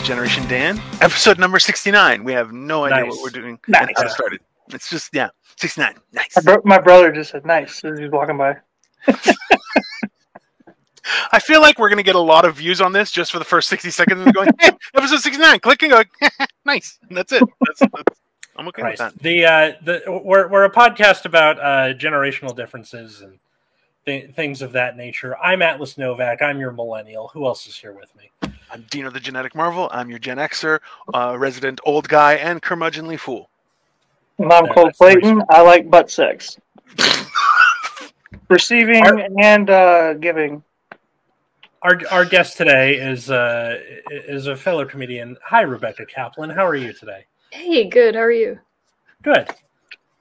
Generation Dan, episode number 69. We have no idea what we're doing and how to start it. It's just, 69. Nice. My brother just said nice as he was walking by. I feel like we're going to get a lot of views on this just for the first 60 seconds of going, hey, episode 69, clicking, going, nice. And that's it. I'm okay with that. We're a podcast about generational differences and things of that nature. I'm Atlas Novak. I'm your millennial. Who else is here with me? I'm Dino the Genetic Marvel. I'm your Gen Xer, resident old guy, and curmudgeonly fool. And I'm Cole Clayton. I like butt sex. Receiving and giving. Our guest today is a fellow comedian. Hi, Rebecca Kaplan. How are you today? Hey, good. How are you? Good.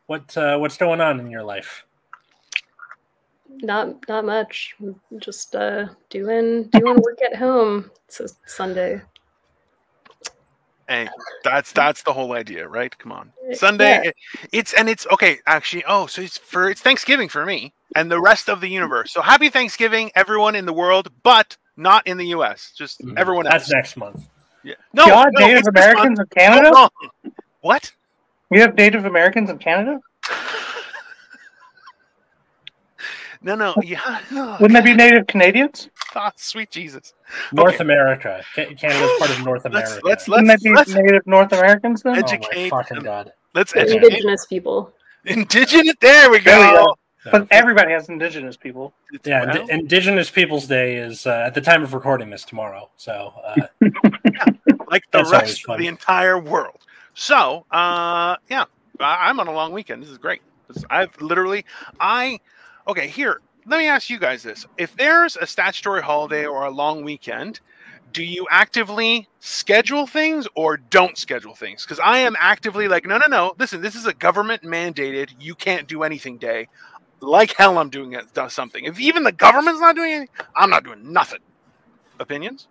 What's going on in your life? Not much. Just doing work at home. It's a Sunday. Hey, that's the whole idea, right? Come on, Sunday. Yeah. It's okay. Actually, so it's Thanksgiving for me and the rest of the universe. So happy Thanksgiving, everyone in the world, but not in the U.S. Just everyone else. That's next month. Yeah. No, Native Americans in Canada. No. What? You have Native Americans in Canada? No. Yeah. Wouldn't that be Native Canadians? Oh, sweet Jesus. North America. Canada's part of North America. Wouldn't that be Native North Americans then? Educate. Oh my fucking God. Let's educate. Indigenous people. Indigenous. There we go. But everybody has indigenous people. Yeah, Indigenous Peoples Day is at the time of recording this tomorrow. So, like the rest of the entire world. So, I'm on a long weekend. This is great. Okay, here, let me ask you guys this. If there's a statutory holiday or a long weekend, do you actively schedule things or don't schedule things? Because I am actively like, no. Listen, this is a government mandated, you can't do anything day. Like hell I'm doing something. If even the government's not doing anything, I'm not doing nothing. Opinions?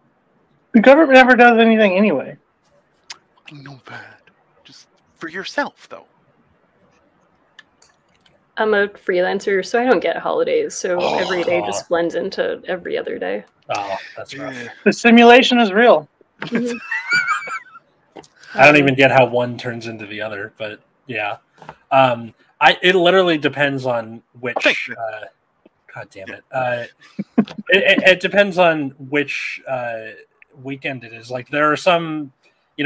The government never does anything anyway. I know that. Just for yourself, though. I'm a freelancer, so I don't get holidays. So every day just blends into every other day. Oh, that's rough. Yeah. The simulation is real. Mm-hmm. I don't even get how one turns into the other, but yeah. It literally depends on which. God damn it! It depends on which weekend it is. Like there are some,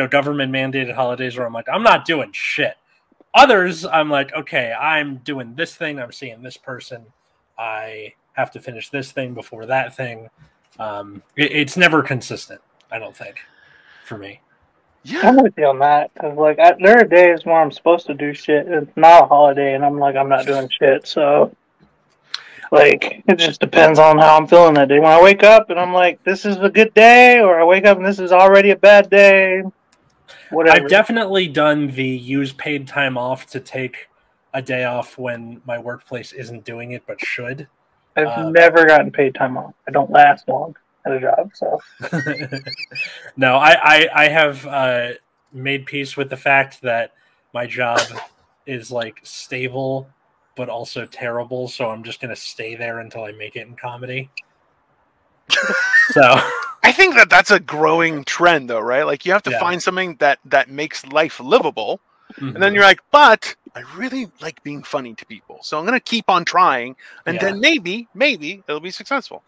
government mandated holidays where I'm like, I'm not doing shit. Others, I'm like, okay, I'm doing this thing. I'm seeing this person. I have to finish this thing before that thing. It's never consistent, I don't think, for me. Yeah. I'm with you on that. Cause there are days where I'm supposed to do shit. And it's not a holiday, and I'm like, I'm not doing shit. So, it just depends on how I'm feeling that day. When I wake up and I'm like, this is a good day, or I wake up and this is already a bad day. Whatever. I've definitely done the use paid time off to take a day off when my workplace isn't doing it, but should. I've never gotten paid time off. I don't last long at a job, so. No, I have made peace with the fact that my job is stable, but also terrible. So I'm just going to stay there until I make it in comedy. So. I think that's a growing trend, though, right? Like, you have to find something that makes life livable. Mm-hmm. And then you're like, but I really like being funny to people. So I'm going to keep on trying. And then maybe it'll be successful.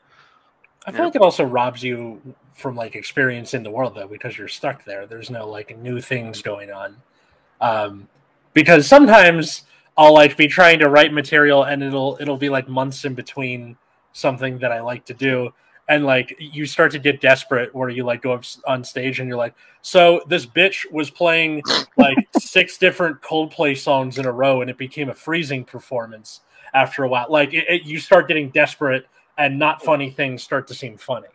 I feel like it also robs you from, experience in the world, though, because you're stuck there. There's no, new things going on. Because sometimes I'll, be trying to write material, and it'll be, months in between something that I like to do. And you start to get desperate where you go up on stage and you're like, so this bitch was playing 6 different Coldplay songs in a row and it became a freezing performance after a while. You start getting desperate and not funny things start to seem funny.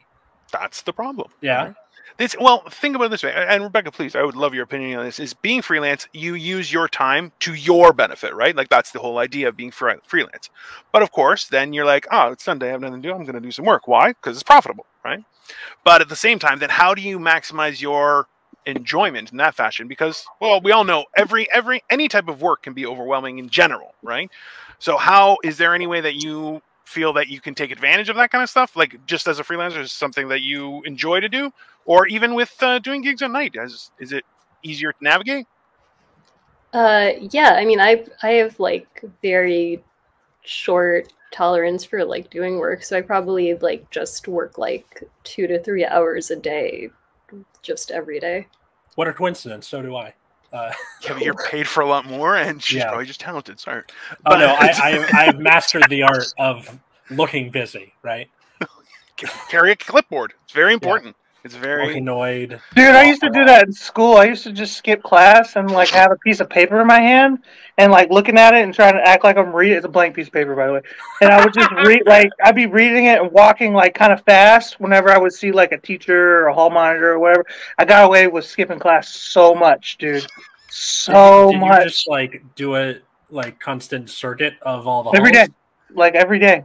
That's the problem. Yeah. Right? Think about it this way. And Rebecca, please, I would love your opinion on this. Is being freelance, you use your time to your benefit, right? That's the whole idea of being freelance. But of course, then you're like, oh, it's Sunday, I have nothing to do. I'm going to do some work. Why? Because it's profitable, right? But at the same time, then how do you maximize your enjoyment in that fashion? Because, we all know any type of work can be overwhelming in general, right? So is there any way that you feel that you can take advantage of that kind of stuff? Like just as a freelancer, is something that you enjoy to do, or even with doing gigs at night, is it easier to navigate? Yeah, I mean, I have like very short tolerance for like doing work, so I probably like just work like 2 to 3 hours a day, just every day. What a coincidence! So do I. Yeah, but you're paid for a lot more, and she's probably just talented. Sorry. Oh no, I've mastered the art of looking busy. Right. Carry a clipboard. It's very important. It's very annoyed. Dude, I used to do that in school. I used to just skip class and like have a piece of paper in my hand and like looking at it and trying to act like I'm reading. It's a blank piece of paper, by the way. And I would just read, like I'd be reading it and walking like kind of fast whenever I would see like a teacher or a hall monitor or whatever. I got away with skipping class so much, dude. So did much. You just like do a like constant circuit of all the every halls? day, like every day.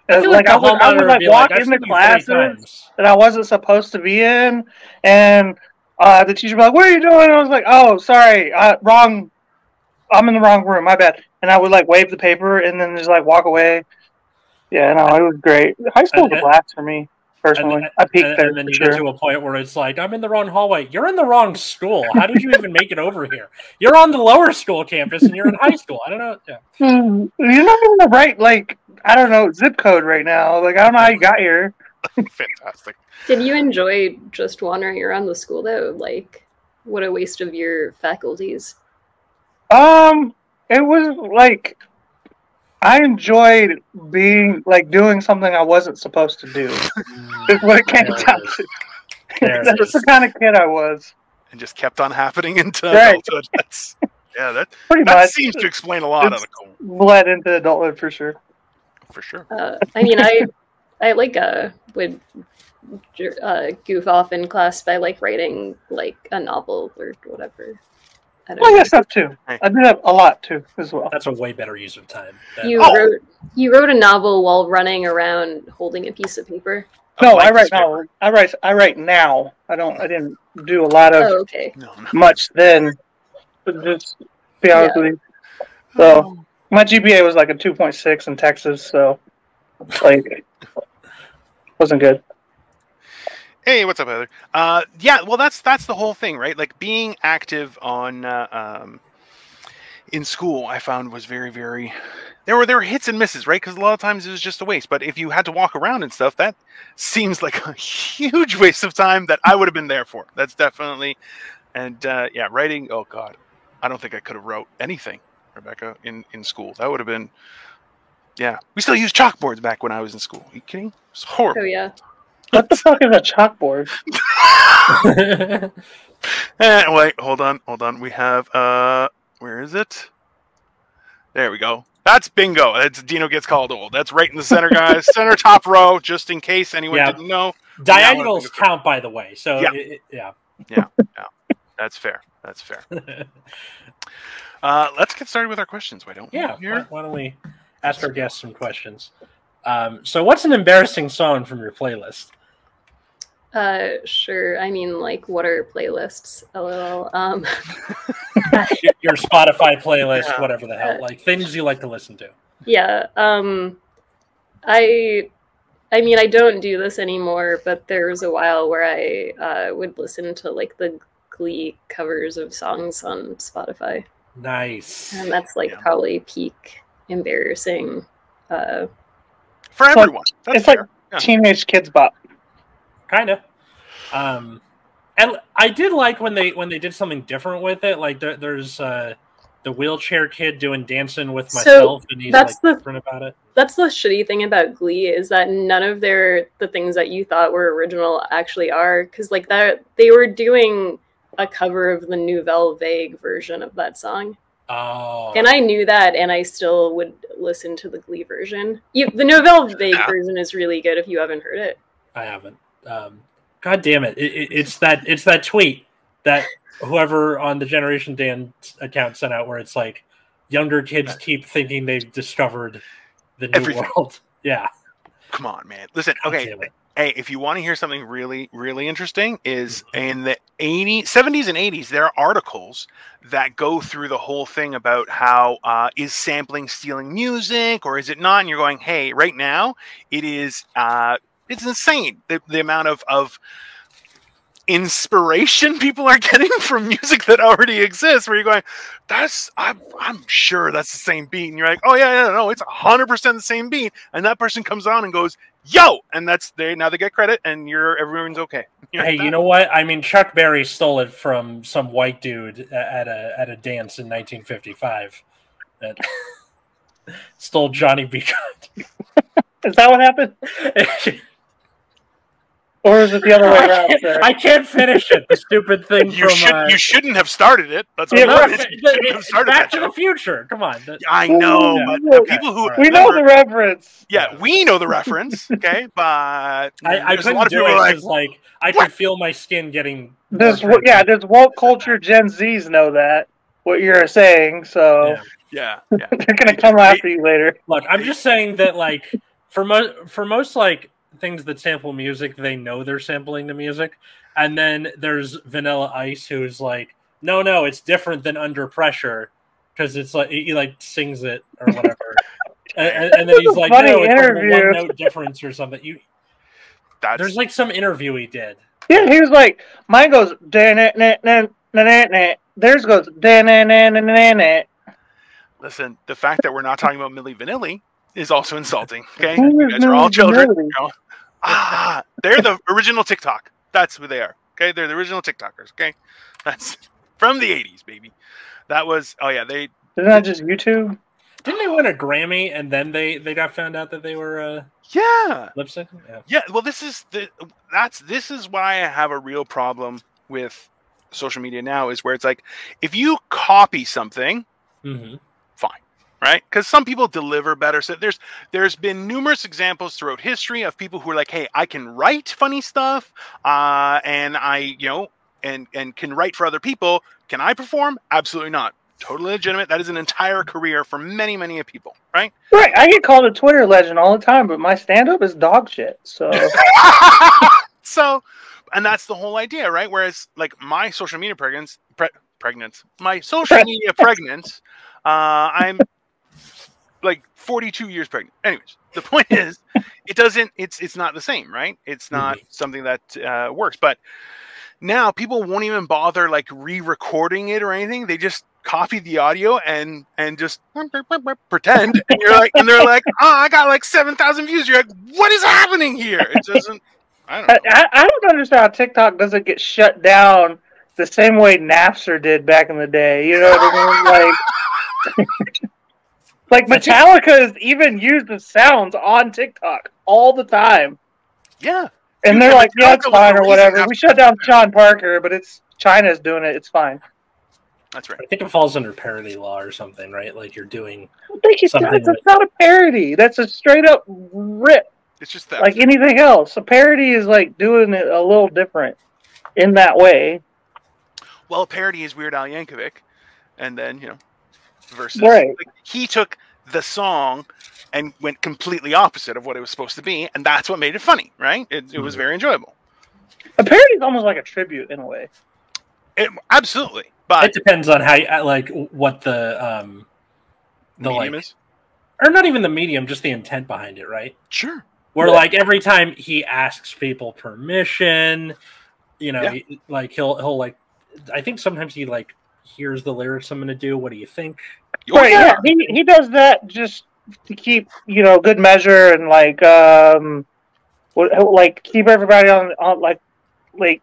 I I would like walk into classes that I wasn't supposed to be in, and the teacher would be like, "What are you doing?" And I was like, "Oh, sorry, wrong. I'm in the wrong room. My bad." And I would like wave the paper and then just like walk away. Yeah, no, it was great. High school was a blast for me personally. I peaked there. And then you get to a point where it's like, I'm in the wrong hallway. You're in the wrong school. How did you even make it over here? You're on the lower school campus and you're in high school. I don't know. Yeah. You're not in the right, like, I don't know, zip code right now. Like, I don't know how you got here. Fantastic. Did you enjoy just wandering around the school though? Like, what a waste of your faculties. It was like I enjoyed being like doing something I wasn't supposed to do. Is what it came down to. That's the kind of kid I was. And just kept on happening into adulthood. That's that pretty much seems to explain a lot of the cool. Bled into adulthood for sure. For sure. I mean, I like would goof off in class by like writing like a novel or whatever. I got stuff too. I do that a lot too as well. That's a way better use of time. You wrote a novel while running around holding a piece of paper. No, I write now. I write now. I didn't do a lot of much then. But just be honest with you. So my GPA was like a 2.6 in Texas, so like wasn't good. Hey, what's up, Heather? Yeah, well, that's the whole thing, right? Like being active on in school, I found was very, very. There were hits and misses, right? Because a lot of times it was just a waste. But if you had to walk around and stuff, that seems like a huge waste of time that I would have been there for. That's definitely, and writing. Oh God, I don't think I could have wrote anything, Rebecca, in school. That would have been. Yeah, we still used chalkboards back when I was in school. Are you kidding? It's horrible. Oh yeah. What the fuck is a chalkboard? Wait, hold on. We have where is it? There we go. That's bingo. That's Dino gets called old. That's right in the center, guys. Center top row, just in case anyone didn't know. Diagonals count, by the way. So yeah. That's fair. Let's get started with our questions. Why don't we? Yeah. Why don't we ask our guests some questions? So what's an embarrassing song from your playlist? Sure. I mean, like, what are playlists? LOL. Your Spotify playlist, whatever the hell, like things you like to listen to. Yeah. I mean, I don't do this anymore, but there was a while where I would listen to like the Glee covers of songs on Spotify. Nice. And that's like probably peak embarrassing. For everyone. It's like teenage kids bop. Kind of. And I did like when they did something different with it. Like there's the wheelchair kid doing Dancing with Myself, and he's like different about it. That's the shitty thing about Glee is that none of the things that you thought were original actually are, because like that they were doing a cover of the Nouvelle Vague version of that song. Oh. And I knew that, and I still would listen to the Glee version. The Nouvelle Vague version is really good if you haven't heard it. I haven't. God damn it! It's that tweet that whoever on the Generation Dan account sent out, where it's like younger kids keep thinking they've discovered the new world. Yeah. Come on, man. Listen, okay. Hey, if you want to hear something really, really interesting, is in the 70s and 80s, there are articles that go through the whole thing about how is sampling stealing music or is it not? And you're going, hey, right now it is, it's insane the amount of inspiration people are getting from music that already exists. Where you're going, I'm sure that's the same beat, and you're like, oh yeah, no, it's 100% the same beat, and that person comes on and goes, yo, and that's now they get credit, and everyone's okay. Hey, you know what? I mean, Chuck Berry stole it from some white dude at a dance in 1955. That stole Johnny B. Good. Is that what happened? Or is it the other way around? I can't finish it. The stupid thing you shouldn't have started it. That's what Back to the Future. Come on. I know, but people who we know the reference. Yeah, we know the reference. Okay, but I couldn't do it because I could feel my skin getting. Does woke culture Gen Zs know that what you're saying? So yeah. They're gonna come after you later. Look, I'm just saying that for most things that sample music, they know they're sampling the music, and then there's Vanilla Ice, who's like, no, it's different than Under Pressure, because it's like he sings it or whatever, and then he's like, no, it's like a one-note difference or something. There's some interview he did. Yeah, he was like, mine goes theirs goes . Listen, the fact that we're not talking about Milli Vanilli is also insulting. Okay, you guys are all children. They're the original TikTok. That's who they are. Okay, they're the original TikTokers. Okay, that's from the 80s, baby. That was isn't that just YouTube? Didn't they win a Grammy and then they got found out that they were lip syncing? Yeah. Well, this is why I have a real problem with social media now, is where it's like, if you copy something, fine. Right? Because some people deliver better. So there's been numerous examples throughout history of people who are like, hey, I can write funny stuff, and I, and can write for other people. Can I perform? Absolutely not. Totally legitimate. That is an entire career for many, many people, right? Right. I get called a Twitter legend all the time, but my stand-up is dog shit. So and that's the whole idea, right? Whereas my social media I'm 42 years pregnant. Anyways, the point is, it's not the same, right? It's not something that works. But now people won't even bother re-recording it or anything. They just copy the audio and just pretend. And they're like, oh, I got 7,000 views. You're like, what is happening here? It doesn't. I don't know. I don't understand how TikTok doesn't get shut down the same way Napster did back in the day. You know what I mean? Metallica has even used the sounds on TikTok all the time. Yeah. And they're like, yeah, it's fine or whatever. We shut down Sean Parker, but China's doing it. It's fine. That's right. I think it falls under parody law or something, right? You're doing something. It's not a parody. That's a straight up rip. It's just that. Like anything else. A parody is doing it a little different in that way. Well, a parody is Weird Al Yankovic. And then, versus he took the song and went completely opposite of what it was supposed to be, and that's what made it funny, right? It was very enjoyable. A parody is almost like a tribute in a way. Absolutely, but it depends on how what the medium is, or not even the medium, just the intent behind it, right? Sure. Where every time he asks people permission, he'll I think sometimes he here's the lyrics I'm going to do. What do you think? Right, yeah. He does that just to keep good measure and keep everybody on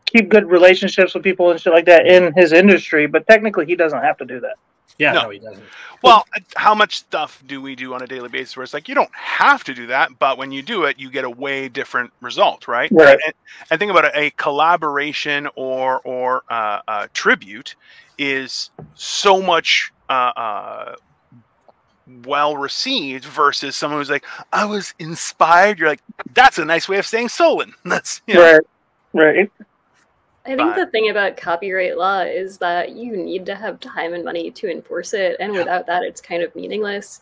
keep good relationships with people and shit like that in his industry. But technically, he doesn't have to do that. Yeah, no, he doesn't. Well, how much stuff do we do on a daily basis where it's you don't have to do that, but when you do it, you get a way different result, right? Right. And think about it, a collaboration or a tribute is so much well received versus someone who's I was inspired. You're that's a nice way of saying stolen. That's right. I think the thing about copyright law is that you need to have time and money to enforce it, and without that, it's kind of meaningless.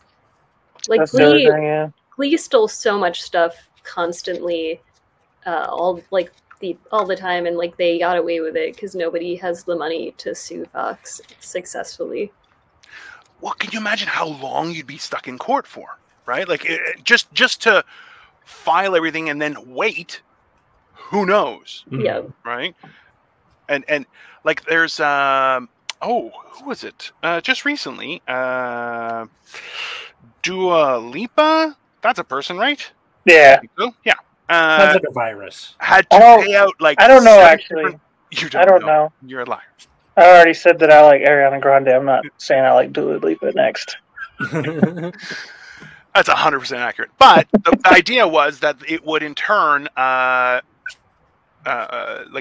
Glee stole so much stuff constantly, all the time, and like they got away with it because nobody has the money to sue Fox successfully. Well, can you imagine how long you'd be stuck in court for, right? Like just to file everything and then wait. Who knows? Yeah. Right. And like there's who was it? Just recently, Dua Lipa. That's a person, right? Yeah. Yeah. Sounds like a virus. Had to pay out like I don't know actually. You I don't know. You're a liar. I already said that I like Ariana Grande. I'm not saying I like Dua Lipa next. That's 100% accurate. But the idea was that it would in turn, like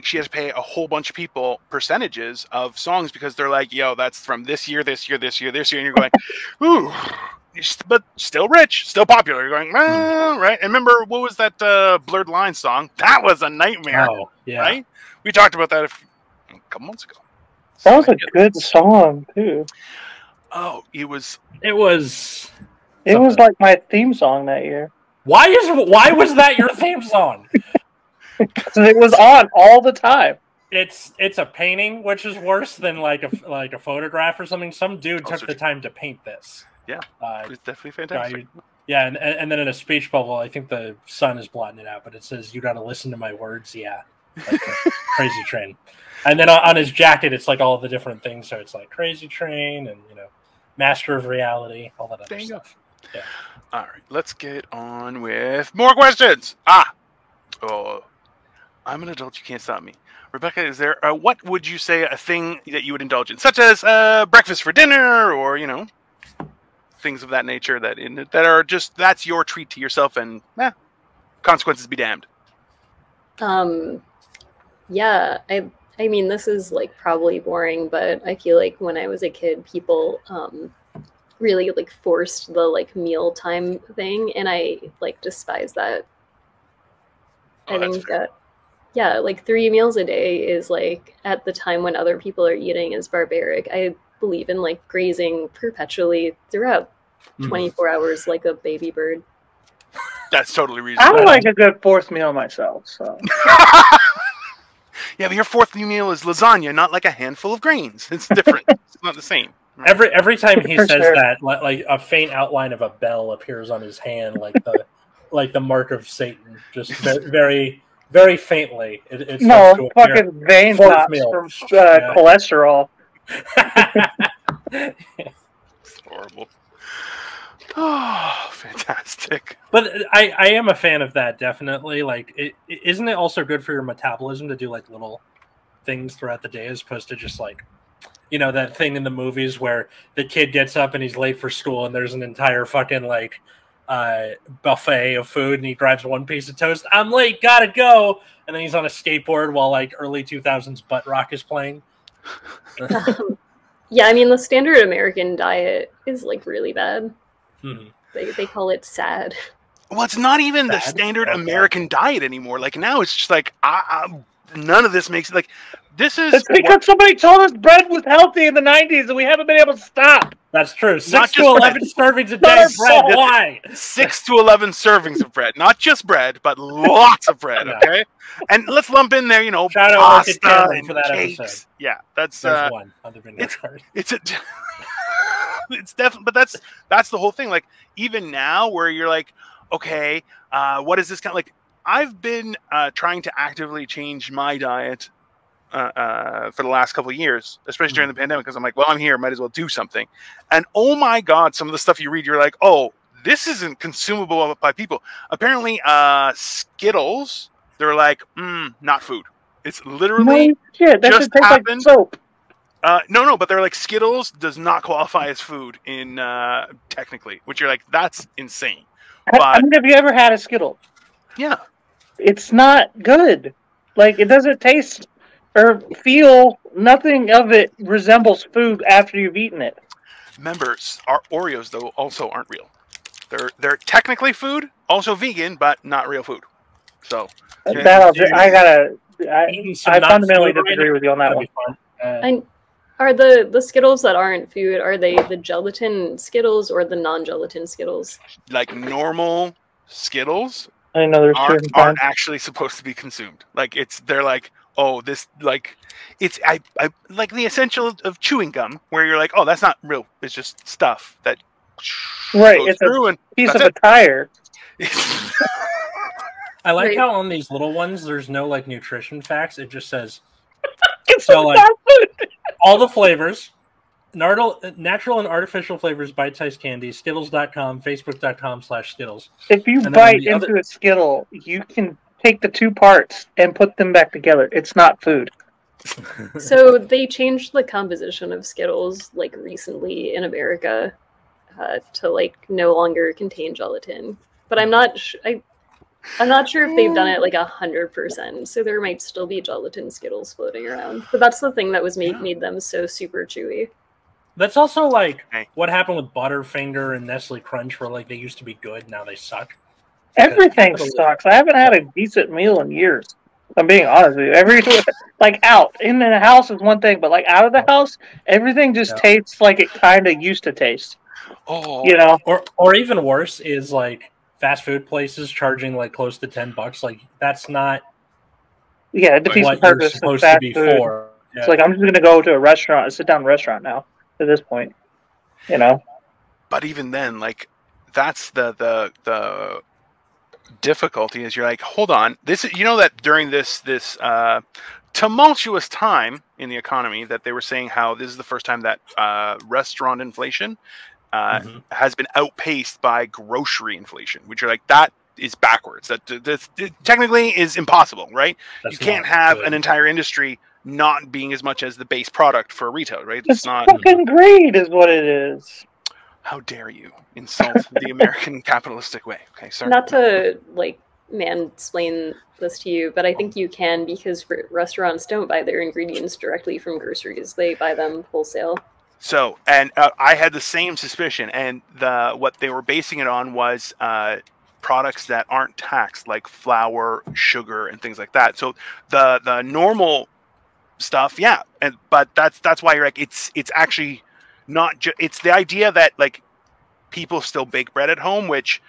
she has to pay a whole bunch of people percentages of songs because they're like, yo, that's from this year, this year, this year, this year. And you're going, ooh, but still rich, still popular. You're going, right? And remember, what was that Blurred Lines song? That was a nightmare. Oh, yeah. Right? We talked about that a couple months ago. That was a good song too. Oh, it was like my theme song that year. Why was that your theme song? Because it was on all the time. It's a painting, which is worse than like a photograph or something. Some dude took the time to paint this. Yeah, it's definitely fantastic. Yeah, and then in a speech bubble, I think the sun is blotting it out, but it says, "You got to listen to my words." Yeah, like Crazy Train. And then on his jacket, it's like all the different things. So it's like Crazy Train and, Master of Reality, all that other stuff. Yeah. All right, let's get on with more questions. Oh, I'm an adult. You can't stop me. Rebecca, is there, what would you say a thing that you would indulge in? Such as breakfast for dinner or, things of that nature that are just, that's your treat to yourself and consequences be damned. Yeah, I mean, this is like probably boring, but I feel like when I was a kid, people really like forced the like mealtime thing, and I like despise that. I think that, yeah, like 3 meals a day is like at the time when other people are eating is barbaric. I believe in like grazing perpetually throughout 24 hours like a baby bird. That's totally reasonable. I like a good 4th meal myself, so. Yeah, but your 4th meal is lasagna, not like a handful of grains. It's different. It's not the same. Right? Every time he says that, like a faint outline of a bell appears on his hand, like the mark of Satan, just very, very faintly. It no, fucking vein pops from cholesterol. It's horrible. Oh, fantastic. But I am a fan of that, definitely. Like, isn't it also good for your metabolism to do, like, little things throughout the day as opposed to just, like, that thing in the movies where the kid gets up and he's late for school and there's an entire fucking, like, buffet of food and he grabs one piece of toast. I'm late, gotta go. And then he's on a skateboard while, like, early 2000s butt rock is playing. Yeah, I mean, the standard American diet is, like, really bad. They call it sad. Well, it's not even the standard American diet anymore. Like now, it's just like none of this makes like this is. It's because somebody told us bread was healthy in the '90s, and we haven't been able to stop. That's true. 6 to 11 servings a day of bread. Why? 6 to 11 servings of bread, not just bread, but lots of bread. Okay, and let's lump in there, shout pasta out and for that cakes. Episode. Yeah, that's one on the it's definitely, but that's the whole thing. Like even now, where you're like, okay, what is this kind of like? I've been trying to actively change my diet for the last couple of years, especially during the pandemic, because I'm like, well, I'm here, might as well do something. And oh my god, some of the stuff you read, you're like, oh, this isn't consumable by people. Apparently, Skittles, they're like, not food. It's literally that just tastes like soap. No, but they're like Skittles does not qualify as food in technically, which you're like, that's insane. But I mean, have you ever had a Skittle? Yeah, it's not good. Like it doesn't taste or feel. Nothing of it resembles food after you've eaten it. Members, our Oreos though also aren't real. They're technically food, also vegan, but not real food. So I fundamentally disagree with you on that one. Are the Skittles that aren't food, are they the gelatin Skittles or the non-gelatin Skittles? Like normal Skittles I didn't know there's two aren't, in time. actually supposed to be consumed. Like they're like, oh, this like it's I like the essential of chewing gum, where you're like, oh, that's not real. It's just stuff that Right, goes it's through, a and piece of that's a tire. it. I like Right. how on these little ones there's no like nutrition facts. It just says It's so like not food. all the flavors, natural and artificial flavors, bite-sized candy, Skittles.com, Facebook.com/Skittles. If you And then bite the into other- a Skittle, you can take the two parts and put them back together. It's not food. So they changed the composition of Skittles like recently in America to like no longer contain gelatin. But I'm not I'm not sure if they've done it like 100%. So there might still be gelatin Skittles floating around. But that's the thing that was made them so super chewy. That's also like Hey. what happened with Butterfinger and Nestle Crunch, where like they used to be good, now they suck. Everything sucks. I haven't had a decent meal in years. I'm being honest with you. Like out in the house is one thing, but like out of the house, everything just tastes like it kind of used to taste. Oh, You know, Or even worse is like fast food places charging like close to $10. Like that's not yeah, it defeats the what you're purpose of supposed to fast be food. for. Yeah. It's like I'm just gonna go to a restaurant, a sit-down restaurant now. At this point, you know. but even then, like that's the difficulty is you're like, hold on, this you know that during this tumultuous time in the economy that they were saying how this is the first time that restaurant inflation has been outpaced by grocery inflation, which are like that is backwards. That technically is impossible, right? That's you can't not have good. an entire industry not being as much as the base product for retail, right? It's not. fucking greed, is what it is. How dare you insult the American capitalistic way? Okay, sorry. Not to like mansplain this to you, but I think you can because restaurants don't buy their ingredients directly from groceries; they buy them wholesale. So, and I had the same suspicion, and what they were basing it on was products that aren't taxed, like flour, sugar, and things like that. So the normal stuff, yeah, but that's why you're like it's actually not just it's the idea that like people still bake bread at home, which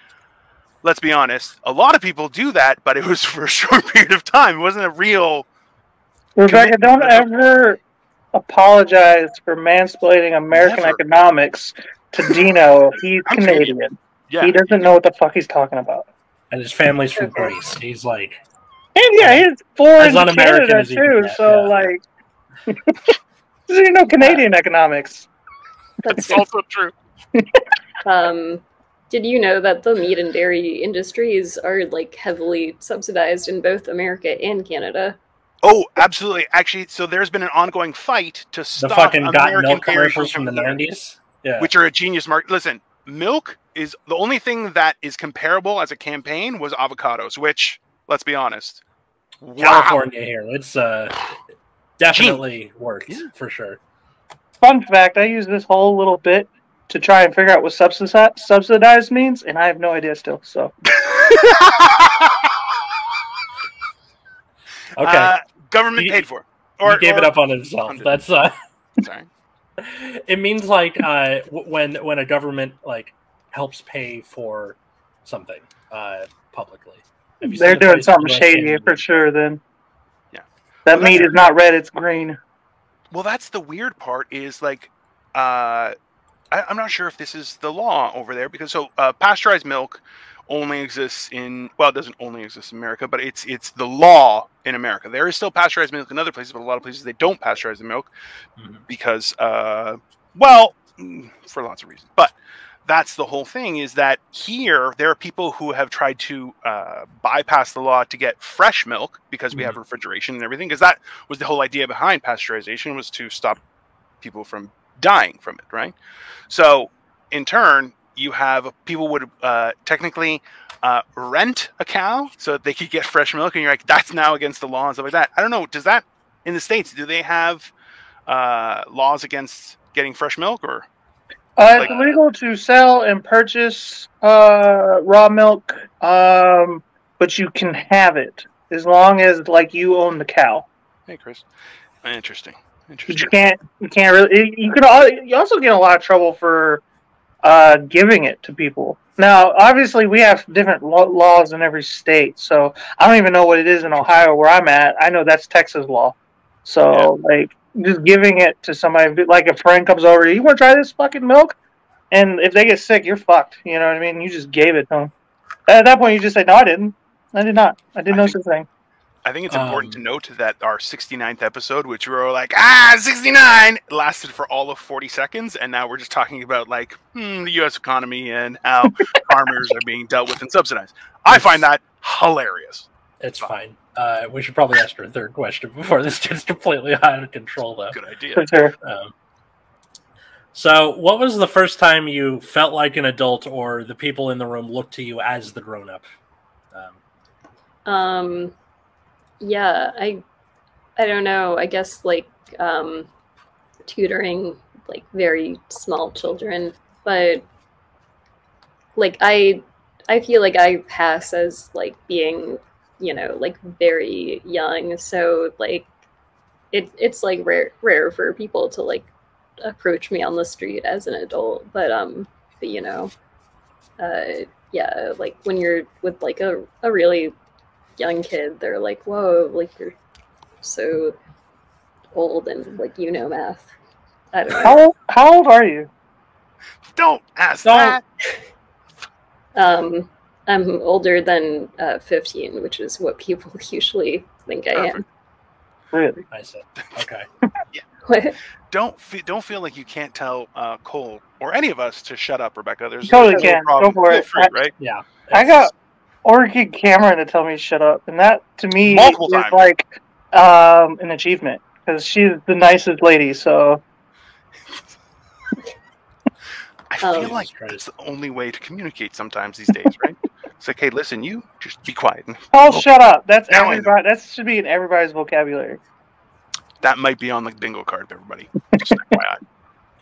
let's be honest, a lot of people do that, but it was for a short period of time. It wasn't a real. Rebecca, don't ever apologize for mansplaining American Never. economics to Dino. He's I'm Canadian. Yeah, He doesn't know what the fuck he's talking about. And his family's from Greece. He's like, And yeah, he's foreign As to un-American Canada as he can too, get, so yeah. like you know Canadian economics. it's also true. Did you know that the meat and dairy industries are like heavily subsidized in both America and Canada? Oh, absolutely. Actually, so there's been an ongoing fight to the stop fucking got American milk dairy commercials from the here, 90s. Yeah. which are a genius market. Listen, milk is the only thing that is comparable as a campaign was avocados, which, let's be honest, wow. California here. It's definitely worked for sure. Fun fact, I use this whole little bit to try and figure out what subsidized means, and I have no idea still, so. Okay. Government He- paid for. He gave it up on himself. funded. That's Sorry. it means like when a government like helps pay for something publicly. Have you seen They're the doing place something where, like, shady in- for sure then. Yeah. That Well, meat is not red, it's green. Well, that's the weird part is like, I'm not sure if this is the law over there because pasteurized milk only exists in, well, it doesn't only exist in America, but it's the law in America. There is still pasteurized milk in other places, but a lot of places they don't pasteurize the milk because, well, for lots of reasons. But that's the whole thing is that here there are people who have tried to bypass the law to get fresh milk because we have refrigeration and everything, because that was the whole idea behind pasteurization, was to stop people from dying from it, right? So in turn, you have people would technically rent a cow so that they could get fresh milk, and you're like, that's now against the law and stuff like that. I don't know. Does that in the States, do they have laws against getting fresh milk, or? It's illegal to sell and purchase raw milk, but you can have it as long as like you own the cow. Hey, Chris. Interesting. But you can't really. You also get in a lot of trouble for giving it to people. Now, obviously, we have different laws in every state, so I don't even know what it is in Ohio where I'm at. I know that's Texas law. So, like, just giving it to somebody, like a friend comes over, you want to try this fucking milk? And if they get sick, you're fucked. You know what I mean? You just gave it to them. At that point, you just say, no, I didn't. I did not. I did no such thing. I think it's important to note that our 69th episode, which we were like, 69, lasted for all of 40 seconds. And now we're just talking about, like, the U.S. economy and how farmers are being dealt with and subsidized. I find that hilarious. It's fine. We should probably ask her a third question before this gets completely out of control, though. Good idea. For sure. So, what was the first time you felt like an adult, or the people in the room looked to you as the grown-up? Yeah, I don't know. I guess like tutoring like very small children, but like I feel like I pass as like being, you know, like very young. So like it's like rare for people to like approach me on the street as an adult. But you know, yeah, like when you're with like a really young kid, they're like, whoa, like you're so old and like you know math. I don't know. How old are you? Don't ask that. I'm older than 15, which is what people usually think I am. Really? I said, okay. Yeah. What? Don't feel like you can't tell Cole or any of us to shut up, Rebecca. There's totally no can. problem. Go for Feel it. free, right? Yeah. I got Orchid Cameron to tell me to shut up, and that to me Multiple is times. like an achievement because she's the nicest lady. So I feel like that's the only way to communicate sometimes these days, right? It's like, hey, listen, you just be quiet. shut up. That's Now I know. everybody. That should be in everybody's vocabulary. That might be on the bingo card, everybody. Just FYI.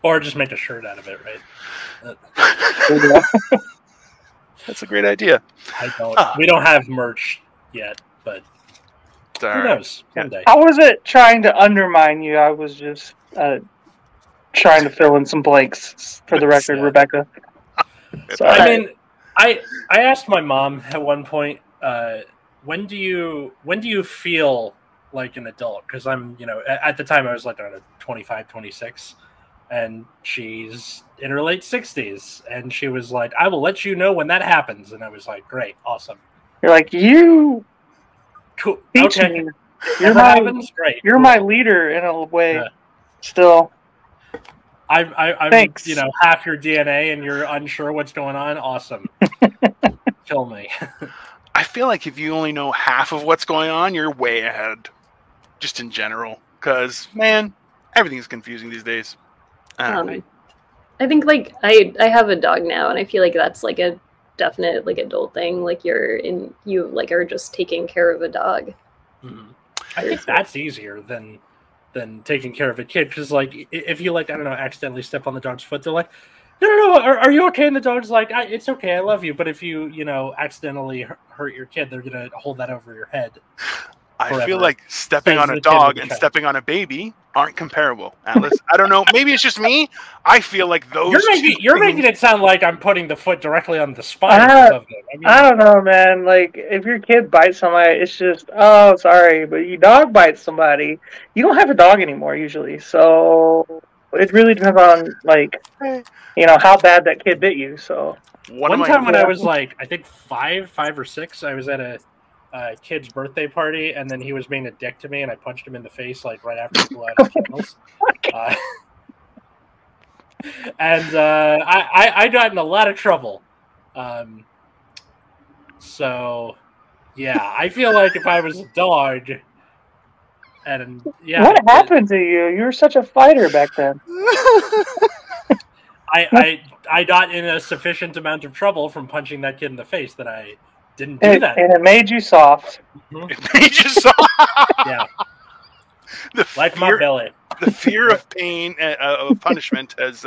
Or just make a shirt out of it, right? That's a great idea. We don't have merch yet, but who Right. knows? Someday. I wasn't trying to undermine you. I was just trying to fill in some blanks for the record, Rebecca. Sorry. I mean, I asked my mom at one point, when do you feel like an adult? Because I'm, you know, at the time I was like, I don't know, 25, 26, and she's in her late 60s, and she was like, I will let you know when that happens. And I was like, great, awesome. You're like, you Cool. teach Okay. me. You're great. You're Cool. my leader in a way. Yeah. Still. I'm Thanks. you know, half your DNA and you're unsure what's going on. Awesome. Kill me. I feel like if you only know half of what's going on, you're way ahead. Just in general. Because, man, everything's confusing these days. I think like I have a dog now, and I feel like that's like a definite like adult thing. Like you like are just taking care of a dog. Mm-hmm. I think that's easier than taking care of a kid, because like if you like, I don't know, accidentally step on the dog's foot, they're like, no, are you okay? And the dog's like, it's okay, I love you. But if you know, accidentally hurt your kid, they're gonna hold that over your head. I feel like stepping on a dog and stepping on a baby aren't comparable, Atlas. I don't know. Maybe it's just me. I feel like those. You're making it sound like I'm putting the foot directly on the spine of them. I don't know, man. Like, if your kid bites somebody, it's just, oh, sorry. But your dog bites somebody, you don't have a dog anymore, usually. So it really depends on, like, you know, how bad that kid bit you. So one time when I was like, I think 5 or 6, I was at a kid's birthday party, and then he was being a dick to me, and I punched him in the face like right after he blew out his candles. And I got in a lot of trouble. So yeah, I feel like if I was a dog, and yeah, what happened to you? You were such a fighter back then. I got in a sufficient amount of trouble from punching that kid in the face that I didn't do that. And it made you soft. Mm-hmm. It made you soft. Yeah. Like my belly. The fear of pain, of punishment, as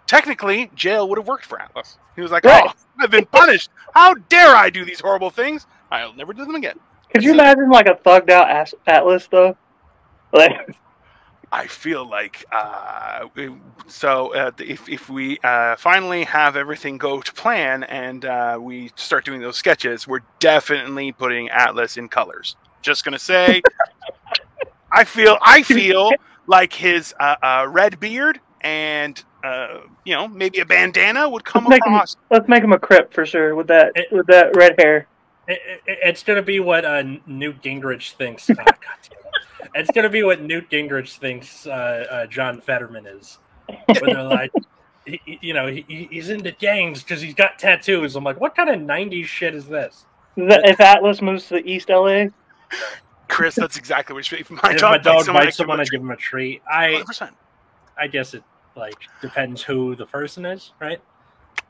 technically jail would have worked for Atlas. He was like, oh, I've been punished. How dare I do these horrible things? I'll never do them again. Could you imagine like a thugged out Atlas though? Like, I feel like if we finally have everything go to plan and we start doing those sketches, we're definitely putting Atlas in colors. Just gonna say, I feel like his red beard and maybe a bandana would come across. Let's make him a Crip for sure with that red hair. It's gonna be what Newt Gingrich thinks. God damn it. It's gonna be what Newt Gingrich thinks John Fetterman is. Where they're like, he's into gangs because he's got tattoos. I'm like, what kind of '90s shit is this? If Atlas moves to East LA, Chris, that's exactly what you. If my dog bites someone, I give him a treat. 100%. I guess it depends who the person is, right?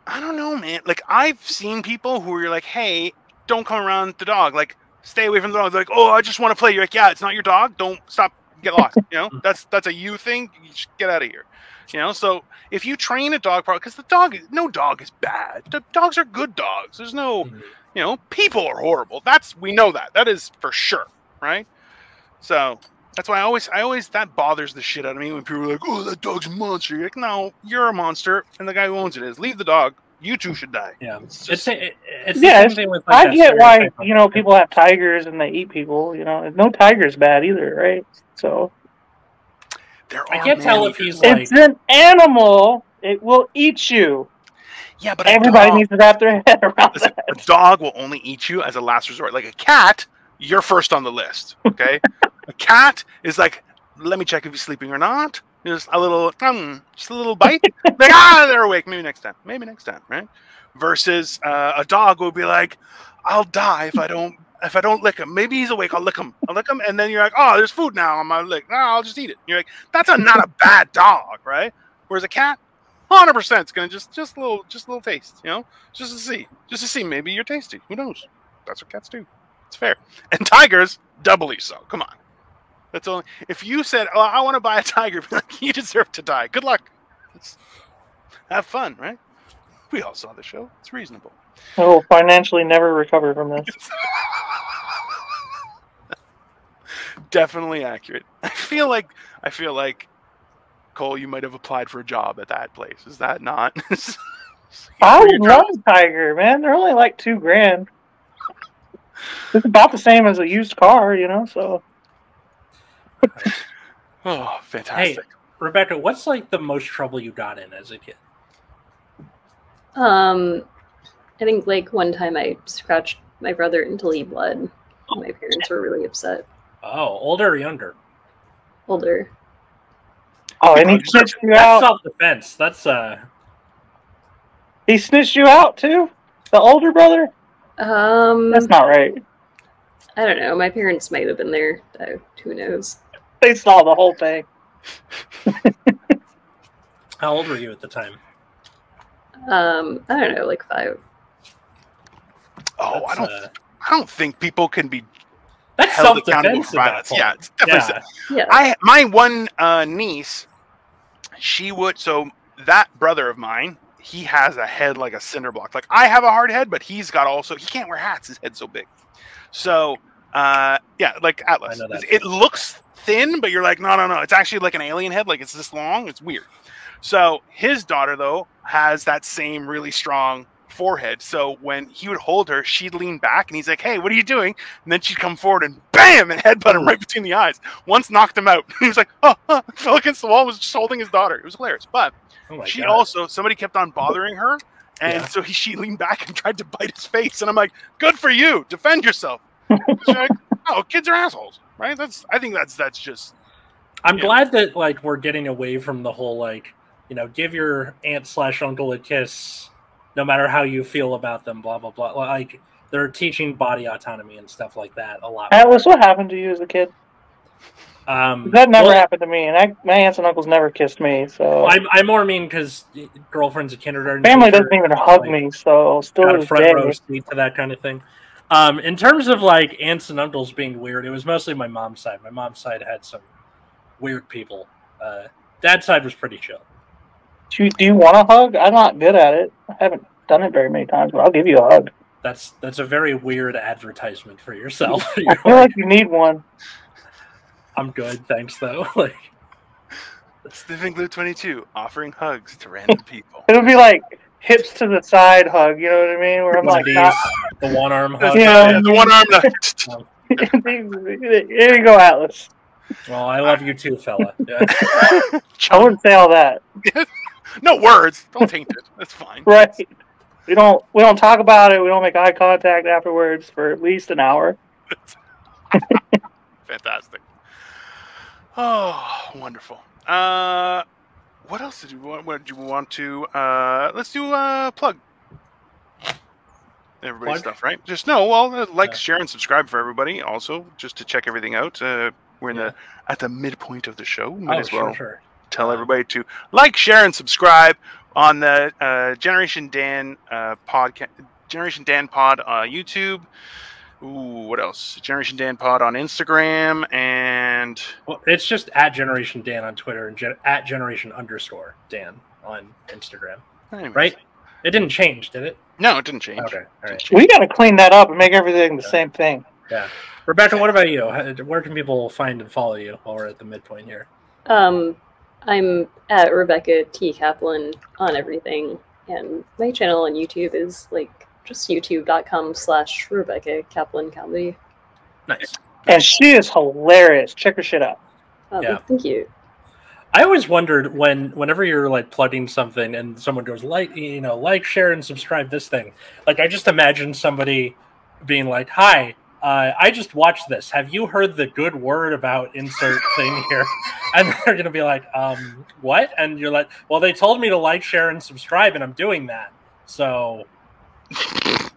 I don't know, man. Like I've seen people who are like, hey, don't come around the dog. Like, stay away from the dog. They're like, oh, I just want to play. You're like, yeah, it's not your dog. Don't stop. Get lost. That's a you thing. You just get out of here. So if you train a dog properly, because no dog is bad. The dogs are good dogs. There's no, people are horrible. We know that. That is for sure, right? So that's why I always that bothers the shit out of me when people are like, oh, that dog's a monster. You're like, no, you're a monster, and the guy who owns it is. Leave the dog. You two should die. Yeah, it's the same thing with. I get why people have tigers and they eat people. No tiger's bad either, right? So I can't tell if he's it's an animal. It will eat you. Yeah, but everybody needs to wrap their head around that. A dog will only eat you as a last resort. Like a cat, you're first on the list. Okay, a cat is like, let me check if he's sleeping or not. Just a little bite. Like, they're awake. Maybe next time, right? Versus a dog will be like, I'll die if I don't lick him. Maybe he's awake. I'll lick him. And then you're like, oh, there's food now on my lick. No, I'll just eat it. And you're like, that's not a bad dog, right? Whereas a cat, 100% is gonna just a little taste, just to see. Maybe you're tasty. Who knows? That's what cats do. It's fair. And tigers, doubly so. Come on. That's only if you said, "Oh, I want to buy a tiger," you deserve to die. Good luck. Have fun, right? We all saw the show. It's reasonable. I will financially never recover from this. Definitely accurate. I feel like Cole, you might have applied for a job at that place. Is that not? I would love a tiger, man. They're only like $2,000. It's about the same as a used car, so. Oh, fantastic. Hey, Rebecca, what's the most trouble you got in as a kid? I think one time I scratched my brother until he bled. My parents were really upset. Oh, older or younger? Older. Oh, and he snitched you That's out. self-defense. That's He snitched you out too? The older brother? That's not right. I don't know. My parents might have been there. Who knows? They saw the whole thing. How old were you at the time? I don't know, 5. Oh, I don't think people can be That's held accountable for violence. Yeah, it's definitely. Yeah. My one niece, she would. So that brother of mine, he has a head like a cinder block. Like I have a hard head, but he can't wear hats. His head's so big. So like Atlas. It looks thin, but you're like, no. It's actually like an alien head. Like it's this long. It's weird. So his daughter though has that same really strong forehead. So when he would hold her, she'd lean back and he's like, hey, what are you doing? And then she'd come forward and bam, and headbutt him right between the eyes. Once knocked him out. He was like, fell against the wall, was just holding his daughter. It was hilarious. But somebody kept on bothering her. And so she leaned back and tried to bite his face. And I'm like, good for you. Defend yourself. She's like, oh, kids are assholes, right? I think that's just. I'm glad that we're getting away from the whole give your aunt/uncle a kiss, no matter how you feel about them, blah blah blah. They're teaching body autonomy and stuff like that a lot. Atlas, what happened to you as a kid? That never happened to me, and my aunts and uncles never kissed me. So I more mean because girlfriend's a kindergarten. Family doesn't even hug me, so still got a front row seat to that kind of thing. In terms of aunts and uncles being weird, it was mostly my mom's side. My mom's side had some weird people. Dad's side was pretty chill. Do you want a hug? I'm not good at it. I haven't done it very many times, but I'll give you a hug. That's a very weird advertisement for yourself. I feel like you need one. I'm good, thanks though. Sniffing Glue 22, offering hugs to random people. It'll be like hips to the side hug, you know what I mean? Where I'm One like, of these, not, the one arm hug. Yeah, the one arm. There you go, Atlas. Well, I love you too, fella. Yeah. I wouldn't say all that. No words. Don't taint it. That's fine. Right. We don't talk about it. We don't make eye contact afterwards for at least an hour. Fantastic. Oh, wonderful. What else did you want? What did you want to? Let's do plug. Everybody's stuff, right? Just like, share, and subscribe for everybody. Also, just to check everything out. We're at the midpoint of the show. Might as well tell everybody to like, share, and subscribe on the Generation Dan podcast, Generation Dan Pod YouTube. Ooh, what else? Generation Dan Pod on Instagram, and it's just at Generation Dan on Twitter and at Generation_Dan on Instagram. Anyways. Right? It didn't change, did it? No, it didn't change. Okay, all right. We got to clean that up and make everything the same thing. Yeah. Rebecca, what about you? Where can people find and follow you while we're at the midpoint here? I'm at Rebecca T. Kaplan on everything, and my channel on YouTube is like just youtube.com/Rebecca Kaplan Comedy. Nice. And she is hilarious. Check her shit out. Thank you. I always wondered whenever you're like plugging something and someone goes like, share, and subscribe this thing. Like, I just imagine somebody being like, "Hi, I just watched this. Have you heard the good word about insert thing here?" And they're gonna be like, what? And you're like, "Well, they told me to like, share, and subscribe, and I'm doing that." So, all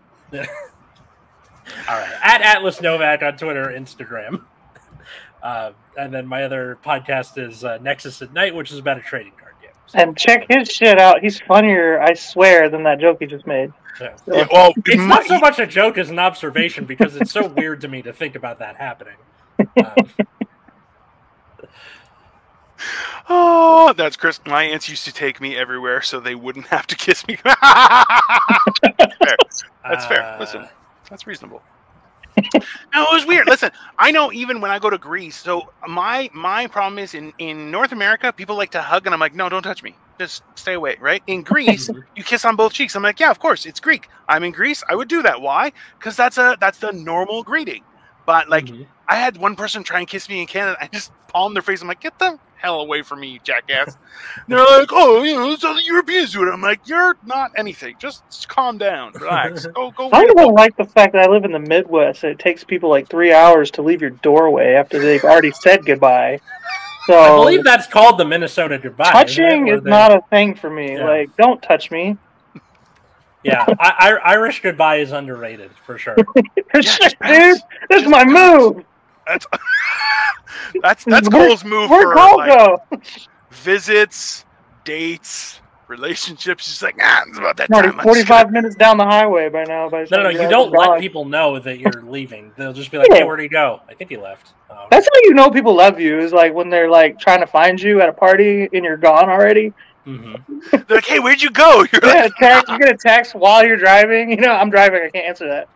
right. At Atlas Novak on Twitter, Instagram. And then my other podcast is Nexus at Night, which is about a trading card game. So, and check his shit out. He's funnier, I swear, than that joke he just made. yeah. Yeah, well, It's not so much a joke as an observation because it's so weird to me to think about that happening. Oh, that's Chris. My aunts used to take me everywhere so they wouldn't have to kiss me. Fair. That's fair. Listen, that's reasonable. No, it was weird. Listen, I know even when I go to Greece, so my problem is in North America, people like to hug, and I'm like, no, don't touch me. Just stay away, right? In Greece, you kiss on both cheeks. I'm like, yeah, of course, it's Greek. I'm in Greece. I would do that. Why? Because that's the normal greeting. But like, I had one person try and kiss me in Canada. I just palmed their face. I'm like, get the hell away from me, you jackass. They're like, oh, so the Europeans do it. I'm like, you're not anything. Just calm down, relax. Go. I don't like the fact that I live in the Midwest and it takes people like 3 hours to leave your doorway after they've already said goodbye. So I believe that's called the Minnesota goodbye. Touching is not a thing for me. Yeah. Like, don't touch me. Yeah, Irish goodbye is underrated for sure. Dude, this is my move. That's Cole's move for like, visits, dates, relationships. She's like, it's about that time. 45 minutes down the highway by now. No, you don't let people know that you're leaving. They'll just be like, hey, where'd he go? I think he left. Oh. That's how you know people love you, is like when they're like trying to find you at a party and you're gone already. They're like, hey, where'd you go? You're like, you get a text while you're driving. I'm driving. I can't answer that.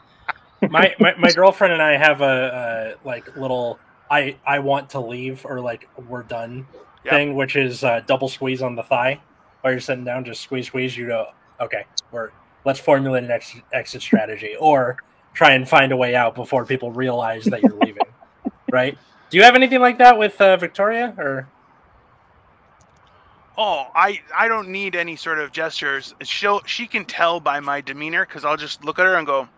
My girlfriend and I have a like little I want to leave or like we're done thing, which is double squeeze on the thigh while you're sitting down. Just squeeze. You go, okay, let's formulate an exit strategy or try and find a way out before people realize that you're leaving. Right? Do you have anything like that with Victoria or? Oh, I don't need any sort of gestures. She can tell by my demeanor because I'll just look at her and go,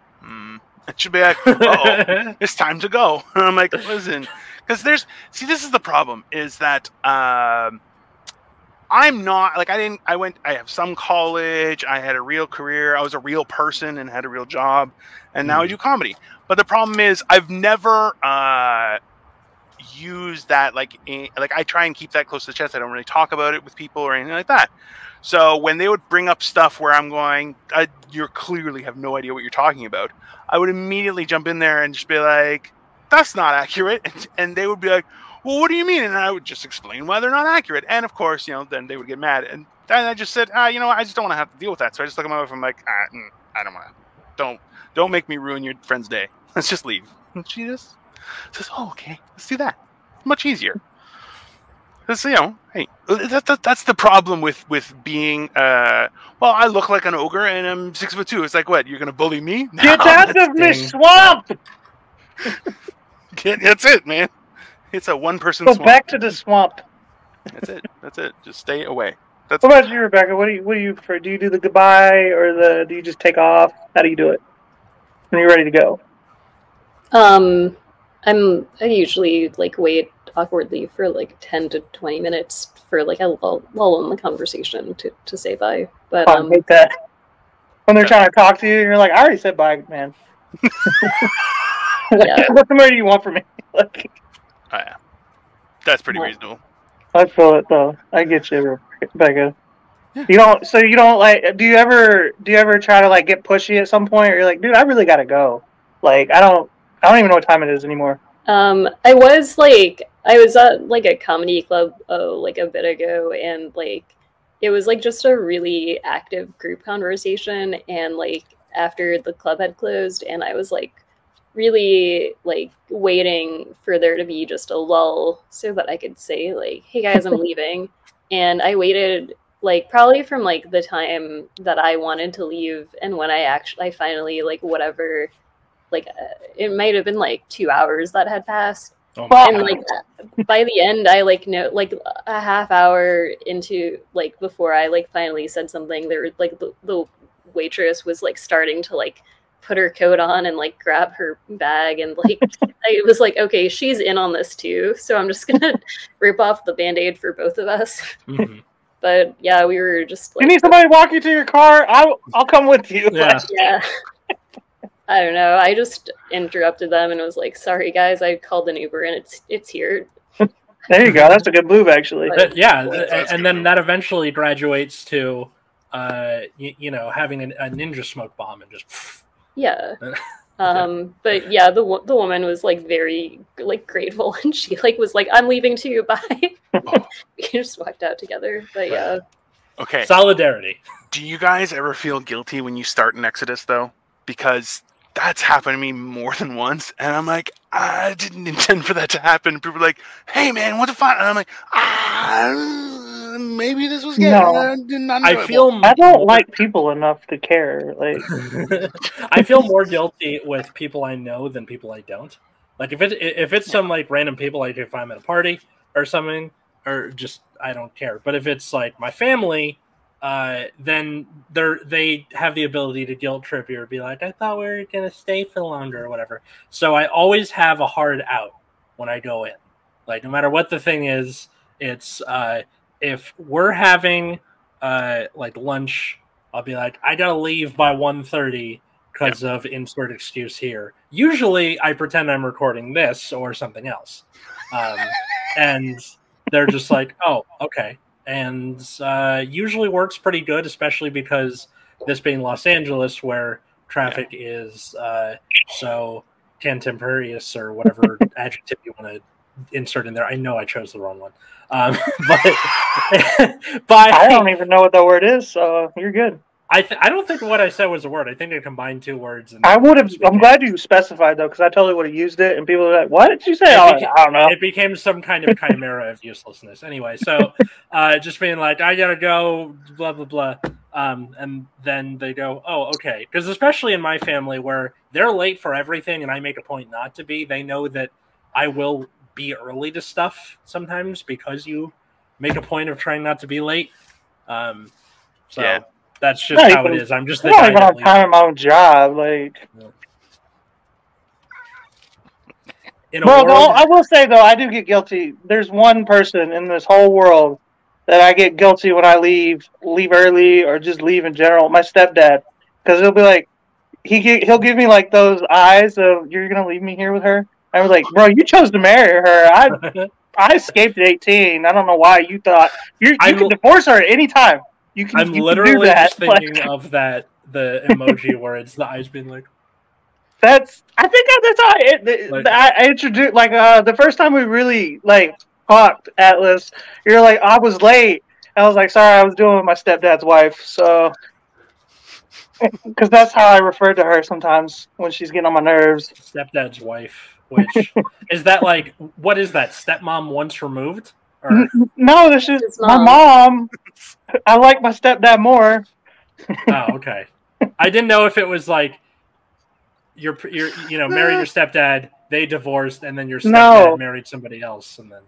And she'll be like, oh, it's time to go. And I'm like, listen, because this is the problem is that I'm not like I have some college, I had a real career, I was a real person and had a real job, and now I do comedy. But the problem is I've never use that like I try and keep that close to the chest. I don't really talk about it with people or anything like that. So when they would bring up stuff where I'm going, you clearly have no idea what you're talking about, I would immediately jump in there and just be like, that's not accurate. And they would be like, well, what do you mean? And I would just explain why they're not accurate. And of course, then they would get mad. And then I just said, I just don't want to have to deal with that. So I just look at my wife and I'm like, I don't want to. Don't make me ruin your friend's day. Let's just leave. And she just says, oh, okay, let's do that. Much easier. That's, hey, that's the problem with being. Well, I look like an ogre and I'm 6'2". It's like, what? You're gonna bully me? No, Get out of the swamp! That's it, man. It's a one-person Go swamp. back to the swamp. That's it. That's it. Just stay away. What about you, Rebecca? What do you prefer? Do you do the goodbye or do you just take off? How do you do it when you're ready to go? I usually like wait awkwardly for like 10 to 20 minutes for like a lull in the conversation to say bye. But I hate that. When they're trying to talk to you, you're like, I already said bye, man. Yeah. What more do you want from me? Like, yeah. That's pretty reasonable. I feel it though. I get you, Rebecca. Yeah. You don't like. Do you ever try to like get pushy at some point, or you're like, dude, I really gotta go. Like, I don't even know what time it is anymore. I was at like a comedy club like a bit ago, and like it was like just a really active group conversation, and like after the club had closed, and I was like really like waiting for there to be just a lull so that I could say like, hey guys, I'm leaving. And I waited like probably from like the time that I wanted to leave and when I finally like whatever, like it might have been like 2 hours that had passed. And like by the end I like know like a half hour into like before I like finally said something, there like the waitress was like starting to like put her coat on and like grab her bag, and like I was like, okay, she's in on this too, so I'm just gonna rip off the band-aid for both of us. Mm-hmm. But yeah, we were just like, you need somebody to walk you to your car? I'll come with you. Yeah. Yeah. I don't know, I just interrupted them and was like, sorry guys, I called an Uber and it's here. There you go, that's a good move actually. But, yeah, and then that eventually graduates to having a ninja smoke bomb and just yeah. But yeah, the woman was like very like grateful, and she like was like, I'm leaving too, bye. We just walked out together. But yeah. Okay. Solidarity. Do you guys ever feel guilty when you start an Exodus though? Because that's happened to me more than once, and I'm like, I didn't intend for that to happen. People are like, hey man, what the fuck? And I'm like, maybe this was good. No. I don't like people enough to care. Like, I feel more guilty with people I know than people I don't. Like if it's some like random people, like if I'm at a party or something, or just I don't care. But if it's like my family, then they have the ability to guilt trip you or be like, I thought we were gonna stay for longer or whatever. So I always have a hard out when I go in. Like no matter what the thing is, it's if we're having like lunch, I'll be like, I gotta leave by 1:30 because of insert excuse here. Usually I pretend I'm recording this or something else. And they're just like, oh, okay. And usually works pretty good, especially because this being Los Angeles, where traffic is so contemporaneous or whatever adjective you want to insert in there. I know I chose the wrong one. But I don't even know what that word is, so you're good. I don't think what I said was a word. I think I combined two words. And I'm glad you specified though, because I totally would have used it, and people were like, "What did you say?" I don't know. It became some kind of chimera of uselessness. Anyway, so just being like, "I gotta go," blah blah blah, and then they go, "Oh, okay," because especially in my family where they're late for everything, and I make a point not to be. They know that I will be early to stuff sometimes because you make a point of trying not to be late. So. Yeah. That's just how it is. I'm just the guy. I don't even have time in my own job. Like, I will say though, I do get guilty. There's one person in this whole world that I get guilty when I leave early or just leave in general. My stepdad, because he'll be like, he'll give me like those eyes of, "You're gonna leave me here with her?" I was like, "Bro, you chose to marry her. I escaped at 18. I don't know why you thought you can divorce her at any time." I'm literally just thinking of the emoji where it's the eyes being like. I think that's how I introduced the first time we really like talked, Atlas. You're like, I was late. I was like, sorry, I was doing with my stepdad's wife. So, because that's how I refer to her sometimes when she's getting on my nerves. Stepdad's wife, which is that like what is that? Stepmom once removed? Or No, this is His my mom. mom. I like my stepdad more. oh, okay. I didn't know if it was like you're married your stepdad, they divorced, and then your stepdad No. married somebody else, and then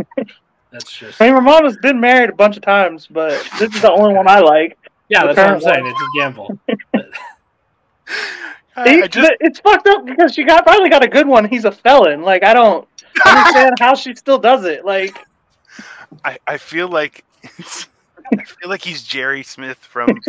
that's just I mean, my mom has been married a bunch of times, but this is the only one I like. yeah. The That's what I'm current saying. one. It's a gamble. It's fucked up because she finally got a good one. He's a felon. Like, I don't understand how she still does it. Like, I feel like he's Jerry Smith from